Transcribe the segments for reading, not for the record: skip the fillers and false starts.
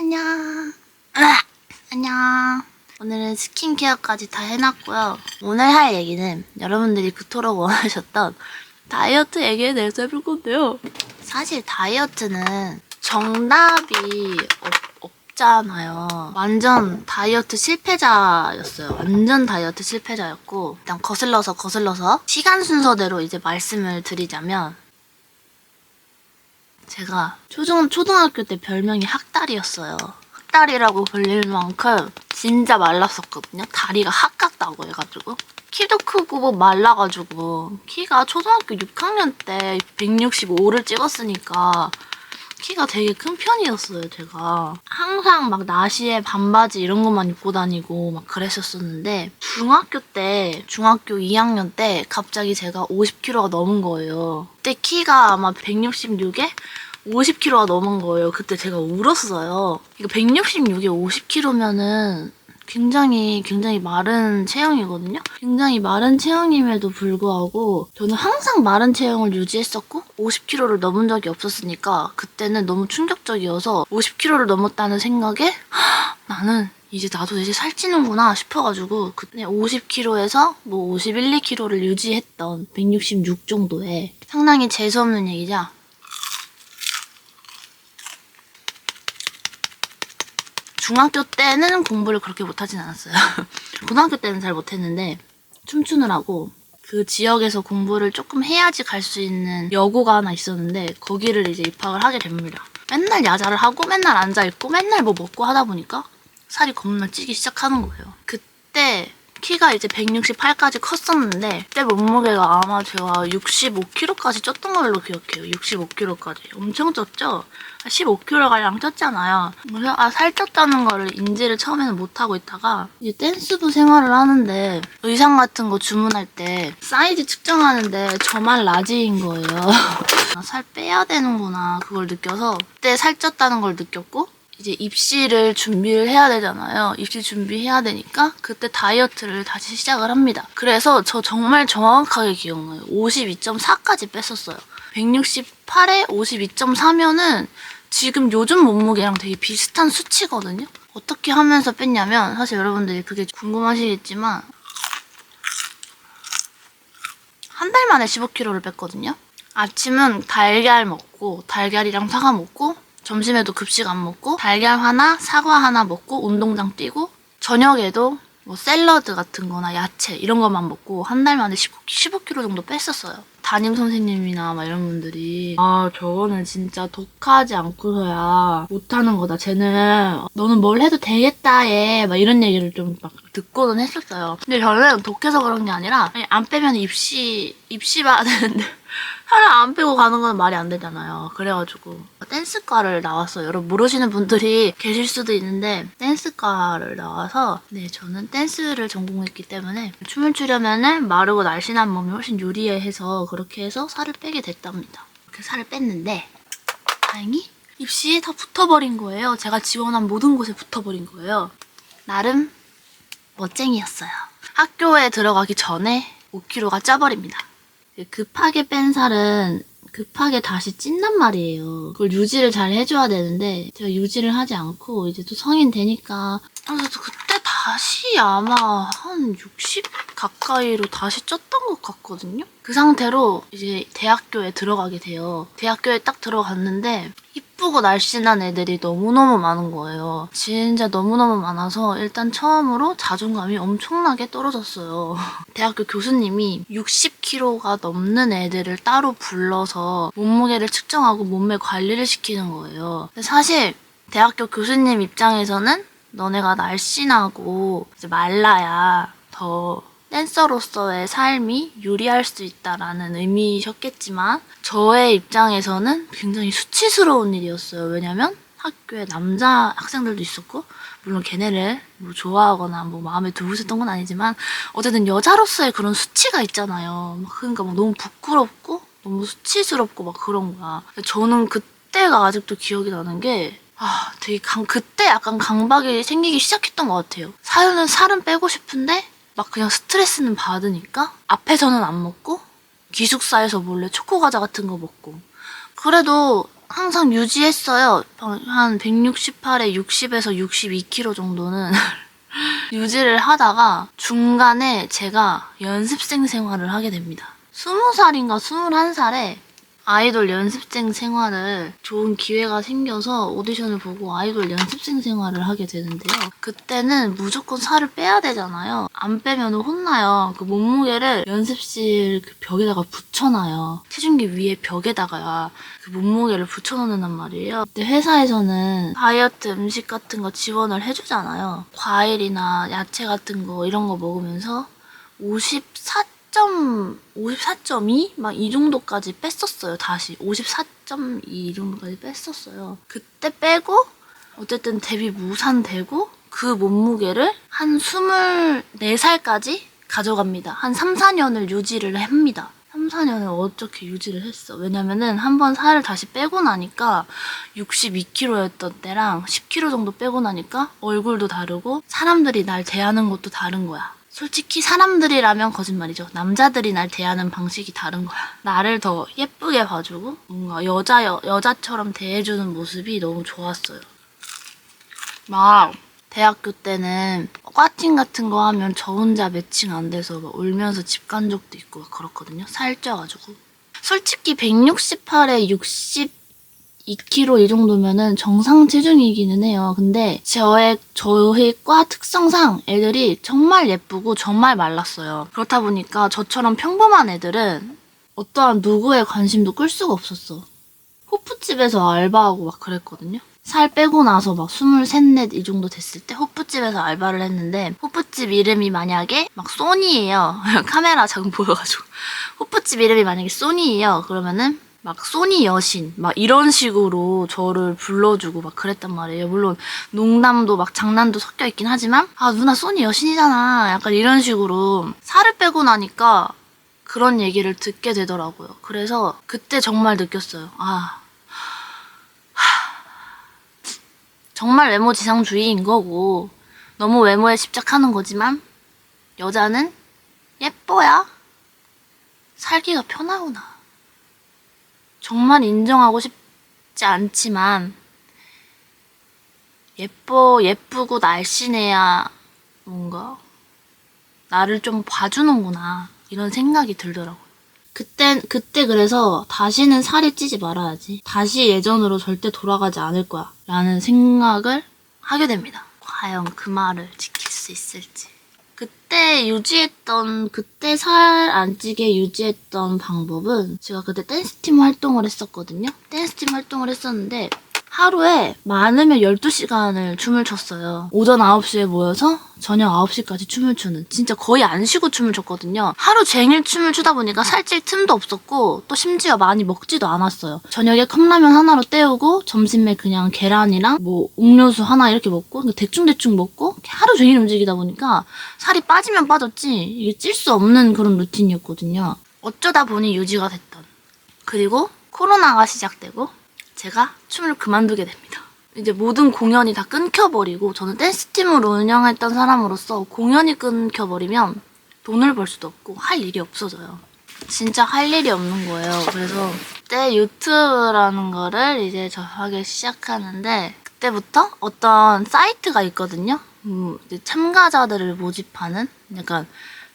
안녕. 안녕. 오늘은 스킨케어까지 다 해놨고요. 오늘 할 얘기는 여러분들이 그토록 원하셨던 다이어트 얘기에 대해서 해볼 건데요. 사실 다이어트는 정답이 없잖아요. 완전 다이어트 실패자였어요. 완전 다이어트 실패자였고, 일단 거슬러서 시간 순서대로 이제 말씀을 드리자면, 제가 초등학교 때 별명이 학다리였어요. 학다리라고 불릴 만큼 진짜 말랐었거든요. 다리가 학같다고 해가지고. 키도 크고 말라가지고 키가 초등학교 6학년 때 165를 찍었으니까 키가 되게 큰 편이었어요, 제가. 항상 막 나시에 반바지 이런 것만 입고 다니고 막 그랬었었는데 중학교 2학년 때 갑자기 제가 50kg가 넘은 거예요. 그때 키가 아마 166에 50kg가 넘은 거예요. 그때 제가 울었어요. 이거 166에 50kg면은 굉장히 마른 체형이거든요. 굉장히 마른 체형임에도 불구하고 저는 항상 마른 체형을 유지했었고 50kg를 넘은 적이 없었으니까 그때는 너무 충격적이어서 50kg를 넘었다는 생각에 나는 나도 이제 살찌는구나 싶어가지고 그때 50kg에서 뭐 51, 2kg를 유지했던 166 정도에 상당히 재수없는 얘기죠. 중학교 때는 공부를 그렇게 못하진 않았어요. 고등학교 때는 잘 못했는데 춤추느라고 그 지역에서 공부를 조금 해야지 갈 수 있는 여고가 하나 있었는데 거기를 이제 입학을 하게 됩니다. 맨날 야자를 하고 맨날 앉아있고 맨날 뭐 먹고 하다 보니까 살이 겁나 찌기 시작하는 거예요. 그때 키가 이제 168까지 컸었는데 그때 몸무게가 아마 제가 65kg까지 쪘던 걸로 기억해요. 65kg까지. 엄청 쪘죠? 15kg가량 쪘잖아요. 그래서 살쪘다는 거를 인지를 처음에는 못하고 있다가 이제 댄스부 생활을 하는데 의상 같은 거 주문할 때 사이즈 측정하는데 저만 라지인 거예요. 살 빼야 되는구나 그걸 느껴서 그때 살쪘다는 걸 느꼈고 이제 입시를 준비를 해야 되잖아요. 입시 준비해야 되니까 그때 다이어트를 다시 시작을 합니다. 그래서 저 정말 정확하게 기억나요. 52.4까지 뺐었어요. 168에 52.4면은 지금 요즘 몸무게랑 되게 비슷한 수치거든요. 어떻게 하면서 뺐냐면 사실 여러분들이 그게 궁금하시겠지만 한 달 만에 15kg를 뺐거든요. 아침은 달걀 먹고 달걀이랑 사과 먹고 점심에도 급식 안 먹고 달걀 하나, 사과 하나 먹고 운동장 뛰고 저녁에도 뭐 샐러드 같은 거나 야채 이런 것만 먹고 한 달 만에 15kg 정도 뺐었어요. 담임 선생님이나 막 이런 분들이 저거는 진짜 독하지 않고서야 못하는 거다. 쟤는 너는 뭘 해도 되겠다 얘 막 이런 얘기를 좀 막 듣고는 했었어요. 근데 저는 독해서 그런 게 아니라 안 빼면 입시 봐야 되는데 살을 안 빼고 가는 건 말이 안 되잖아요. 그래가지고 댄스과를 나왔어요. 여러분 모르시는 분들이 계실 수도 있는데 댄스과를 나와서 저는 댄스를 전공했기 때문에 춤을 추려면은 마르고 날씬한 몸이 훨씬 유리해서 그렇게 해서 살을 빼게 됐답니다. 그렇게 살을 뺐는데 다행히 입시에 다 붙어버린 거예요. 제가 지원한 모든 곳에 붙어버린 거예요. 나름 멋쟁이였어요. 학교에 들어가기 전에 5kg가 쪄버립니다. 급하게 뺀 살은 급하게 다시 찐단 말이에요. 그걸 유지를 잘 해줘야 되는데 제가 유지를 하지 않고 이제 또 성인 되니까 그래서 그때 다시 아마 한 60 가까이로 다시 쪘던 것 같거든요. 그 상태로 이제 대학교에 들어가게 돼요. 대학교에 딱 들어갔는데 이쁘고 날씬한 애들이 너무너무 많은 거예요. 진짜 너무너무 많아서 일단 처음으로 자존감이 엄청나게 떨어졌어요. 대학교 교수님이 60kg가 넘는 애들을 따로 불러서 몸무게를 측정하고 몸매 관리를 시키는 거예요. 근데 사실 대학교 교수님 입장에서는 너네가 날씬하고 이제 말라야 더 댄서로서의 삶이 유리할 수 있다라는 의미셨겠지만 저의 입장에서는 굉장히 수치스러운 일이었어요. 왜냐면 학교에 남자 학생들도 있었고 물론 걔네를 뭐 좋아하거나 뭐 마음에 두고 있었던 건 아니지만 어쨌든 여자로서의 그런 수치가 있잖아요. 그러니까 막 너무 부끄럽고 너무 수치스럽고 막 그런 거야. 저는 그때가 아직도 기억이 나는 게 되게 그때 약간 강박이 생기기 시작했던 것 같아요. 살은 빼고 싶은데 막 그냥 스트레스는 받으니까 앞에서는 안 먹고 기숙사에서 몰래 초코과자 같은 거 먹고 그래도 항상 유지했어요. 한 168에 60에서 62kg 정도는 유지를 하다가 중간에 제가 연습생 생활을 하게 됩니다. 20살인가 21살에 아이돌 연습생 생활을 좋은 기회가 생겨서 오디션을 보고 아이돌 연습생 생활을 하게 되는데요. 그때는 무조건 살을 빼야 되잖아요. 안 빼면 혼나요. 그 몸무게를 연습실 그 벽에다가 붙여놔요. 체중계 위에 벽에다가 그 몸무게를 붙여놓는단 말이에요. 그때 회사에서는 다이어트 음식 같은 거 지원을 해주잖아요. 과일이나 야채 같은 거 이런 거 먹으면서 54.2? 막 이 정도까지 뺐었어요. 다시 54.2 정도까지 뺐었어요. 그때 빼고 어쨌든 데뷔 무산되고 그 몸무게를 한 24살까지 가져갑니다. 한 3, 4년을 유지를 합니다. 3, 4년을 어떻게 유지를 했어. 왜냐면은 한 번 살을 다시 빼고 나니까 62kg였던 때랑 10kg 정도 빼고 나니까 얼굴도 다르고 사람들이 날 대하는 것도 다른 거야. 솔직히 사람들이라면 거짓말이죠. 남자들이 날 대하는 방식이 다른 거야. 나를 더 예쁘게 봐주고 뭔가 여자처럼 대해주는 모습이 너무 좋았어요. 막 대학교 때는 꽈팅 같은 거 하면 저 혼자 매칭 안 돼서 막 울면서 집 간 적도 있고 막 그렇거든요. 살쪄가지고. 솔직히 168에 62kg 이 정도면은 정상 체중이기는 해요. 근데 저의 과 특성상 애들이 정말 예쁘고 정말 말랐어요. 그렇다 보니까 저처럼 평범한 애들은 어떠한 누구의 관심도 끌 수가 없었어. 호프집에서 알바하고 막 그랬거든요. 살 빼고 나서 막 23, 4 이 정도 됐을 때 호프집에서 알바를 했는데 호프집 이름이 만약에 막 소니예요. 카메라 자꾸 보여가지고. 호프집 이름이 만약에 소니예요. 그러면은 막 소니 여신 막 이런 식으로 저를 불러주고 막 그랬단 말이에요. 물론 농담도 막 장난도 섞여 있긴 하지만 아 누나 소니 여신이잖아 약간 이런 식으로 살을 빼고 나니까 그런 얘기를 듣게 되더라고요. 그래서 그때 정말 느꼈어요. 정말 외모 지상주의인 거고 너무 외모에 집착하는 거지만 여자는 예뻐야 살기가 편하구나. 정말 인정하고 싶지 않지만 예쁘고 날씬해야 뭔가 나를 좀 봐주는구나 이런 생각이 들더라고요. 그때 그래서 다시는 살이 찌지 말아야지. 다시 예전으로 절대 돌아가지 않을 거야 라는 생각을 하게 됩니다. 과연 그 말을 지킬 수 있을지. 그때 살 안 찌게 유지했던 방법은 제가 그때 댄스팀 활동을 했었거든요. 댄스팀 활동을 했었는데 하루에 많으면 12시간을 춤을 췄어요. 오전 9시에 모여서 저녁 9시까지 춤을 추는 진짜 거의 안 쉬고 춤을 췄거든요. 하루 종일 춤을 추다 보니까 살찔 틈도 없었고 또 심지어 많이 먹지도 않았어요. 저녁에 컵라면 하나로 때우고 점심에 그냥 계란이랑 뭐 음료수 하나 이렇게 먹고 대충대충 먹고 하루 종일 움직이다 보니까 살이 빠지면 빠졌지 이게 찔 수 없는 그런 루틴이었거든요. 어쩌다 보니 유지가 됐던. 그리고 코로나가 시작되고 제가 춤을 그만두게 됩니다. 이제 모든 공연이 다 끊겨버리고 저는 댄스팀을 운영했던 사람으로서 공연이 끊겨버리면 돈을 벌 수도 없고 할 일이 없어져요. 진짜 할 일이 없는 거예요. 그래서 그때 유튜브라는 거를 이제 접하기 시작하는데 그때부터 어떤 사이트가 있거든요. 이제 참가자들을 모집하는 약간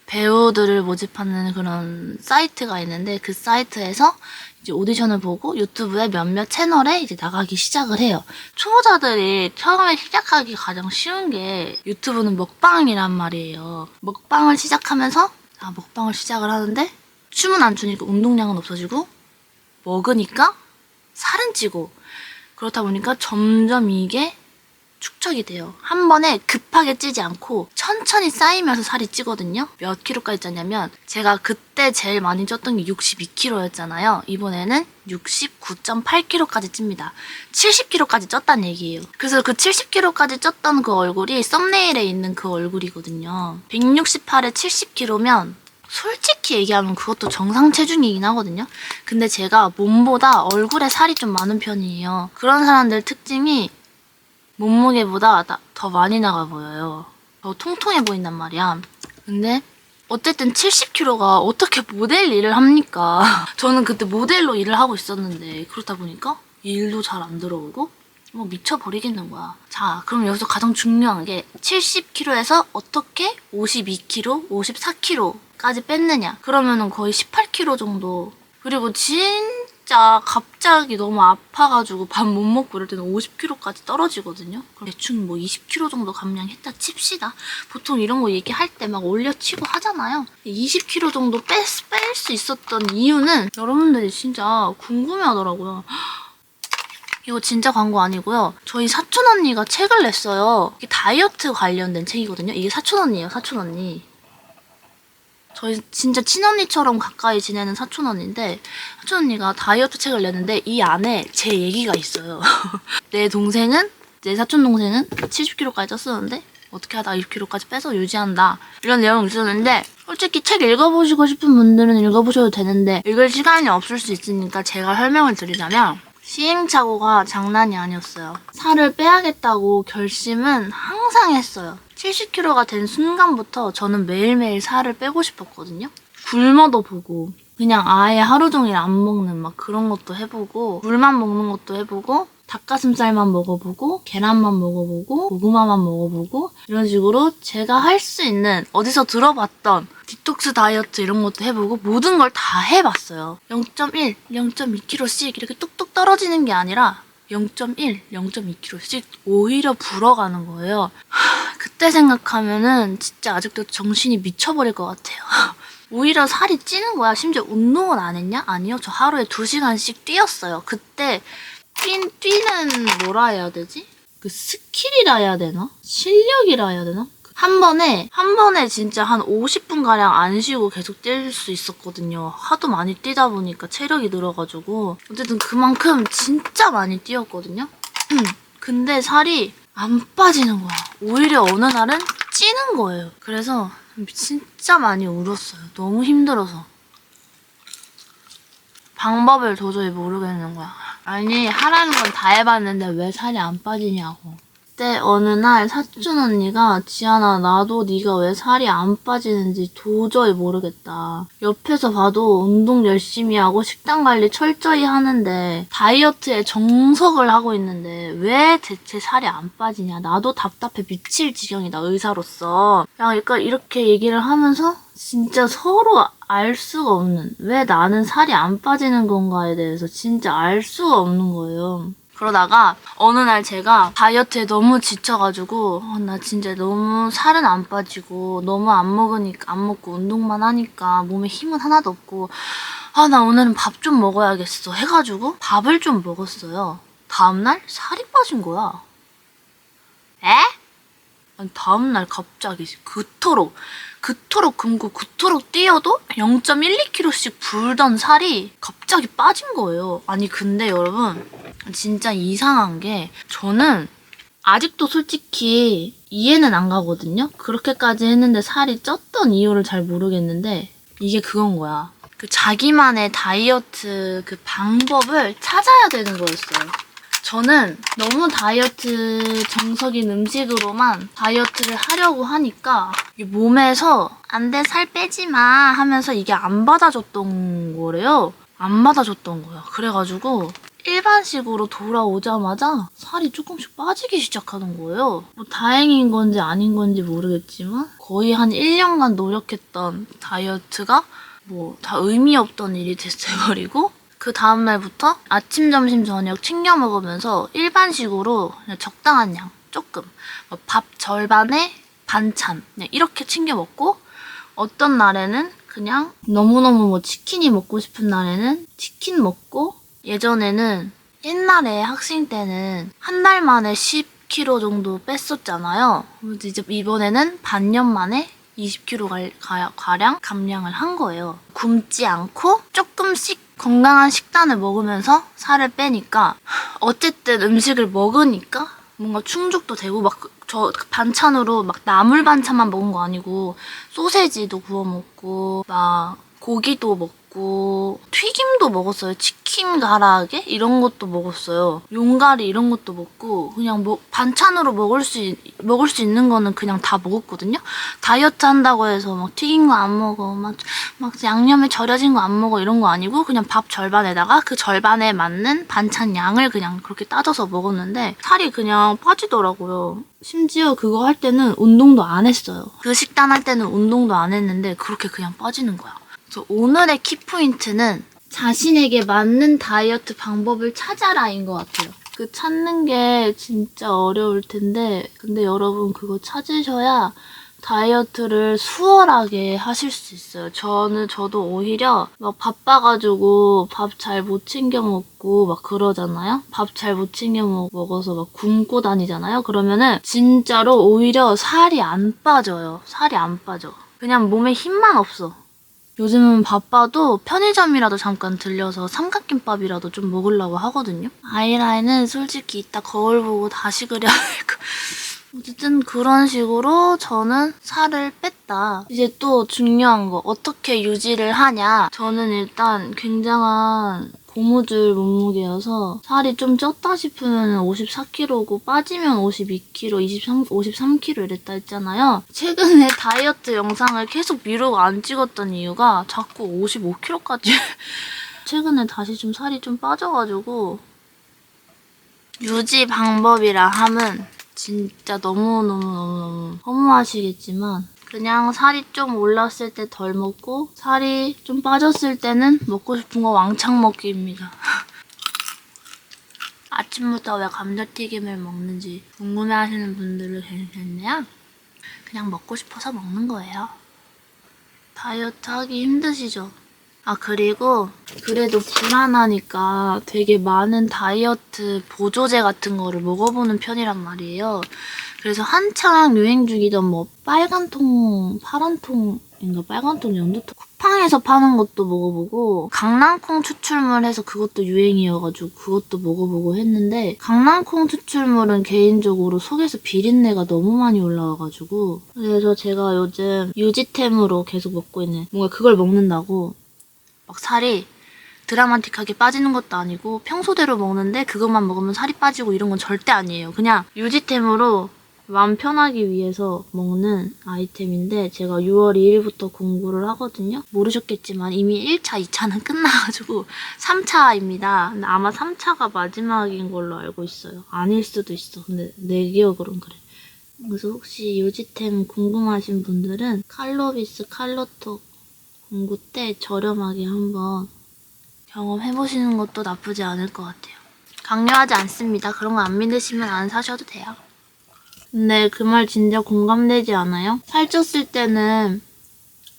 배우들을 모집하는 그런 사이트가 있는데 그 사이트에서 이제 오디션을 보고 유튜브에 몇몇 채널에 이제 나가기 시작을 해요. 초보자들이 처음에 시작하기 가장 쉬운 게 유튜브는 먹방이란 말이에요. 먹방을 시작하면서 먹방을 시작을 하는데 춤은 안 추니까 운동량은 없어지고 먹으니까 살은 찌고 그렇다 보니까 점점 이게 축적이 돼요. 한 번에 급하게 찌지 않고 천천히 쌓이면서 살이 찌거든요. 몇 킬로까지 쪘냐면 제가 그때 제일 많이 쪘던 게 62kg였잖아요. 이번에는 69.8kg까지 찝니다. 70kg까지 쪘단 얘기예요. 그래서 그 70kg까지 쪘던 그 얼굴이 썸네일에 있는 그 얼굴이거든요. 168에 70kg면 솔직히 얘기하면 그것도 정상 체중이긴 하거든요. 근데 제가 몸보다 얼굴에 살이 좀 많은 편이에요. 그런 사람들 특징이 몸무게보다 더 많이 나가 보여요. 더 통통해 보인단 말이야. 근데 어쨌든 70kg가 어떻게 모델 일을 합니까? 저는 그때 모델로 일을 하고 있었는데 그렇다 보니까 일도 잘 안 들어오고 뭐 미쳐버리겠는 거야. 자, 그럼 여기서 가장 중요한 게 70kg에서 어떻게 52kg, 54kg까지 뺐느냐. 그러면은 거의 18kg 정도. 그리고 진짜 갑자기 너무 아파가지고 밥 못 먹고 이럴 때는 50kg까지 떨어지거든요. 그럼 대충 뭐 20kg 정도 감량했다 칩시다. 보통 이런 거 얘기할 때 막 올려치고 하잖아요. 20kg 정도 뺄 수 있었던 이유는 여러분들이 진짜 궁금해하더라고요. 이거 진짜 광고 아니고요. 저희 사촌 언니가 책을 냈어요. 이게 다이어트 관련된 책이거든요. 이게 사촌 언니예요, 사촌 언니. 저희 진짜 친언니처럼 가까이 지내는 사촌 언니인데 사촌 언니가 다이어트 책을 냈는데 이 안에 제 얘기가 있어요. 내 사촌 동생은 70kg까지 쪘었는데 어떻게 하다 20kg까지 빼서 유지한다. 이런 내용이 있었는데 솔직히 책 읽어보시고 싶은 분들은 읽어보셔도 되는데 읽을 시간이 없을 수 있으니까 제가 설명을 드리자면 시행착오가 장난이 아니었어요. 살을 빼야겠다고 결심은 항상 했어요. 70kg가 된 순간부터 저는 매일매일 살을 빼고 싶었거든요. 굶어도 보고 그냥 아예 하루 종일 안 먹는 막 그런 것도 해보고 물만 먹는 것도 해보고 닭가슴살만 먹어보고 계란만 먹어보고 고구마만 먹어보고 이런 식으로 제가 할 수 있는 어디서 들어봤던 디톡스 다이어트 이런 것도 해보고 모든 걸 다 해봤어요. 0.1, 0.2kg씩 이렇게 뚝뚝 떨어지는 게 아니라 0.1, 0.2kg씩 오히려 불어가는 거예요. 그때 생각하면은 진짜 아직도 정신이 미쳐버릴 것 같아요. 오히려 살이 찌는 거야. 심지어 운동은 안 했냐? 아니요. 저 하루에 2시간씩 뛰었어요. 그때 뛰는 뭐라 해야 되지? 그 스킬이라 해야 되나? 실력이라 해야 되나? 한 번에 진짜 한 50분가량 안 쉬고 계속 뛸 수 있었거든요. 하도 많이 뛰다 보니까 체력이 늘어가지고. 어쨌든 그만큼 진짜 많이 뛰었거든요. 근데 살이 안 빠지는 거야. 오히려 어느 날은 찌는 거예요. 그래서 진짜 많이 울었어요. 너무 힘들어서. 방법을 도저히 모르겠는 거야. 아니 하라는 건 다 해봤는데 왜 살이 안 빠지냐고. 그때 어느 날 사촌 언니가 지안아 나도 네가 왜 살이 안 빠지는지 도저히 모르겠다. 옆에서 봐도 운동 열심히 하고 식단 관리 철저히 하는데 다이어트에 정석을 하고 있는데 왜 대체 살이 안 빠지냐. 나도 답답해 미칠 지경이다 의사로서. 그러니까 이렇게 얘기를 하면서 진짜 서로 알 수가 없는, 왜 나는 살이 안 빠지는 건가에 대해서 진짜 알 수가 없는 거예요. 그러다가 어느 날 제가 다이어트에 너무 지쳐가지고 나 진짜 너무 살은 안 빠지고 너무 안 먹고 운동만 하니까 몸에 힘은 하나도 없고 나 오늘은 밥 좀 먹어야겠어 해가지고 밥을 좀 먹었어요. 다음날 살이 빠진 거야. 에? 아니, 다음날 갑자기 그토록 굶고 그토록 뛰어도 0.12kg씩 불던 살이 갑자기 빠진 거예요. 아니 근데 여러분 진짜 이상한 게 저는 아직도 솔직히 이해는 안 가거든요. 그렇게까지 했는데 살이 쪘던 이유를 잘 모르겠는데 이게 그건 거야. 그 자기만의 다이어트 그 방법을 찾아야 되는 거였어요. 저는 너무 다이어트 정석인 음식으로만 다이어트를 하려고 하니까 몸에서 안 돼 살 빼지 마 하면서 이게 안 받아줬던 거래요. 안 받아줬던 거야. 그래가지고 일반식으로 돌아오자마자 살이 조금씩 빠지기 시작하는 거예요. 뭐 다행인 건지 아닌 건지 모르겠지만 거의 한 1년간 노력했던 다이어트가 뭐 다 의미 없던 일이 돼버리고 그 다음날부터 아침, 점심, 저녁 챙겨 먹으면서 일반식으로 그냥 적당한 양, 조금 밥 절반에 반찬 그냥 이렇게 챙겨 먹고 어떤 날에는 그냥 너무너무 뭐 치킨이 먹고 싶은 날에는 치킨 먹고 예전에는 옛날에 학생 때는 한 달 만에 10kg 정도 뺐었잖아요. 이제 이번에는 반년 만에 20kg 가량 감량을 한 거예요. 굶지 않고 조금씩 건강한 식단을 먹으면서 살을 빼니까 어쨌든 음식을 먹으니까 뭔가 충족도 되고 막 저 반찬으로 막 나물 반찬만 먹은 거 아니고 소세지도 구워 먹고 막 고기도 먹고 먹고 튀김도 먹었어요. 치킨 가라아게 이런 것도 먹었어요. 용가리 이런 것도 먹고 그냥 뭐 반찬으로 먹을 수 있는 거는 그냥 다 먹었거든요. 다이어트 한다고 해서 막 튀긴 거 안 먹어, 막 양념에 절여진 거 안 먹어 이런 거 아니고 그냥 밥 절반에다가 그 절반에 맞는 반찬 양을 그냥 그렇게 따져서 먹었는데 살이 그냥 빠지더라고요. 심지어 그거 할 때는 운동도 안 했어요. 그 식단 할 때는 운동도 안 했는데 그렇게 그냥 빠지는 거야. 그래서 오늘의 키포인트는 자신에게 맞는 다이어트 방법을 찾아라인 것 같아요. 그 찾는 게 진짜 어려울 텐데 근데 여러분 그거 찾으셔야 다이어트를 수월하게 하실 수 있어요. 저도 오히려 막 바빠가지고 밥 잘 못 챙겨 먹고 막 그러잖아요? 밥 잘 못 챙겨 먹어서 막 굶고 다니잖아요? 그러면은 진짜로 오히려 살이 안 빠져요. 살이 안 빠져. 그냥 몸에 힘만 없어. 요즘은 바빠도 편의점이라도 잠깐 들려서 삼각김밥이라도 좀 먹으려고 하거든요. 아이라인은 솔직히 이따 거울 보고 다시 그려야 될 거. 어쨌든 그런 식으로 저는 살을 뺐다. 이제 또 중요한 거 어떻게 유지를 하냐. 저는 일단 굉장한 고무줄 몸무게여서 살이 좀 쪘다 싶으면 54kg고 빠지면 52kg, 53kg 이랬다 했잖아요. 최근에 다이어트 영상을 계속 미루고 안 찍었던 이유가 자꾸 55kg까지 최근에 다시 좀 살이 좀 빠져가지고 유지 방법이라 함은 진짜 너무너무 허무하시겠지만 그냥 살이 좀 올랐을 때 덜 먹고 살이 좀 빠졌을 때는 먹고 싶은 거 왕창 먹기입니다. 아침부터 왜 감자튀김을 먹는지 궁금해하시는 분들은 계시겠네요. 그냥 먹고 싶어서 먹는 거예요. 다이어트 하기 힘드시죠? 아 그리고 그래도 불안하니까 되게 많은 다이어트 보조제 같은 거를 먹어보는 편이란 말이에요. 그래서 한창 유행 중이던 뭐 빨간 통, 파란 통인가 빨간 통, 연두통 쿠팡에서 파는 것도 먹어보고 강낭콩 추출물 해서 그것도 유행이어가지고 그것도 먹어보고 했는데 강낭콩 추출물은 개인적으로 속에서 비린내가 너무 많이 올라와가지고 그래서 제가 요즘 유지템으로 계속 먹고 있는 뭔가 그걸 먹는다고 막 살이 드라마틱하게 빠지는 것도 아니고 평소대로 먹는데 그것만 먹으면 살이 빠지고 이런 건 절대 아니에요. 그냥 유지템으로 마음 편하기 위해서 먹는 아이템인데 제가 6월 2일부터 공부를 하거든요. 모르셨겠지만 이미 1차, 2차는 끝나가지고 3차입니다. 근데 아마 3차가 마지막인 걸로 알고 있어요. 아닐 수도 있어. 근데 내 기억으로는 그래. 그래서 혹시 유지템 궁금하신 분들은 칼로비스, 칼로톡 공구 때 저렴하게 한번 경험해보시는 것도 나쁘지 않을 것 같아요. 강요하지 않습니다. 그런 거 안 믿으시면 안 사셔도 돼요. 근데 그 말 진짜 공감되지 않아요? 살쪘을 때는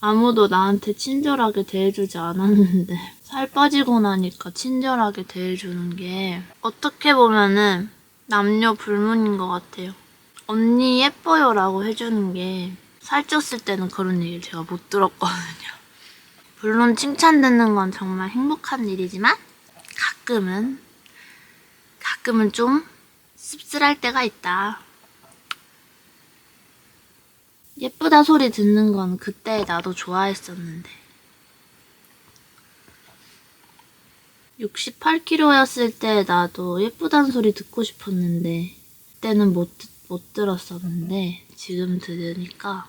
아무도 나한테 친절하게 대해주지 않았는데 살 빠지고 나니까 친절하게 대해주는 게 어떻게 보면은 남녀 불문인 것 같아요. 언니 예뻐요 라고 해주는 게 살쪘을 때는 그런 얘기를 제가 못 들었거든요. 물론 칭찬 듣는 건 정말 행복한 일이지만 가끔은 좀 씁쓸할 때가 있다. 예쁘다 소리 듣는 건 그때 나도 좋아했었는데 68kg였을 때 나도 예쁘다는 소리 듣고 싶었는데 그때는 못 들었었는데 지금 들으니까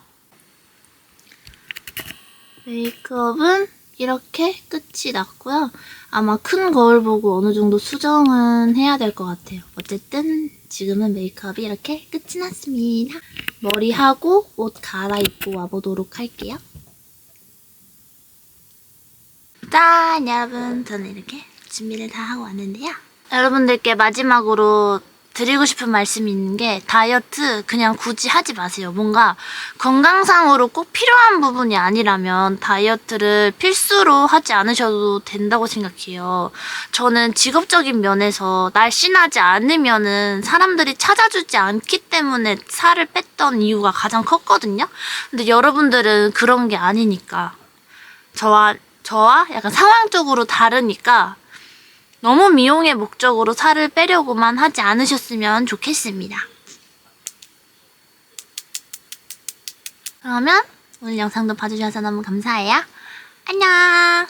메이크업은 이렇게 끝이 났고요. 아마 큰 거울 보고 어느 정도 수정은 해야 될 것 같아요. 어쨌든 지금은 메이크업이 이렇게 끝이 났습니다. 머리하고 옷 갈아입고 와보도록 할게요. 짠! 여러분, 저는 이렇게 준비를 다 하고 왔는데요. 여러분들께 마지막으로 드리고 싶은 말씀이 있는 게 다이어트 그냥 굳이 하지 마세요. 뭔가 건강상으로 꼭 필요한 부분이 아니라면 다이어트를 필수로 하지 않으셔도 된다고 생각해요. 저는 직업적인 면에서 날씬하지 않으면은 사람들이 찾아주지 않기 때문에 살을 뺐던 이유가 가장 컸거든요. 근데 여러분들은 그런 게 아니니까 저와 약간 상황적으로 다르니까 너무 미용의 목적으로 살을 빼려고만 하지 않으셨으면 좋겠습니다. 그러면 오늘 영상도 봐주셔서 너무 감사해요. 안녕!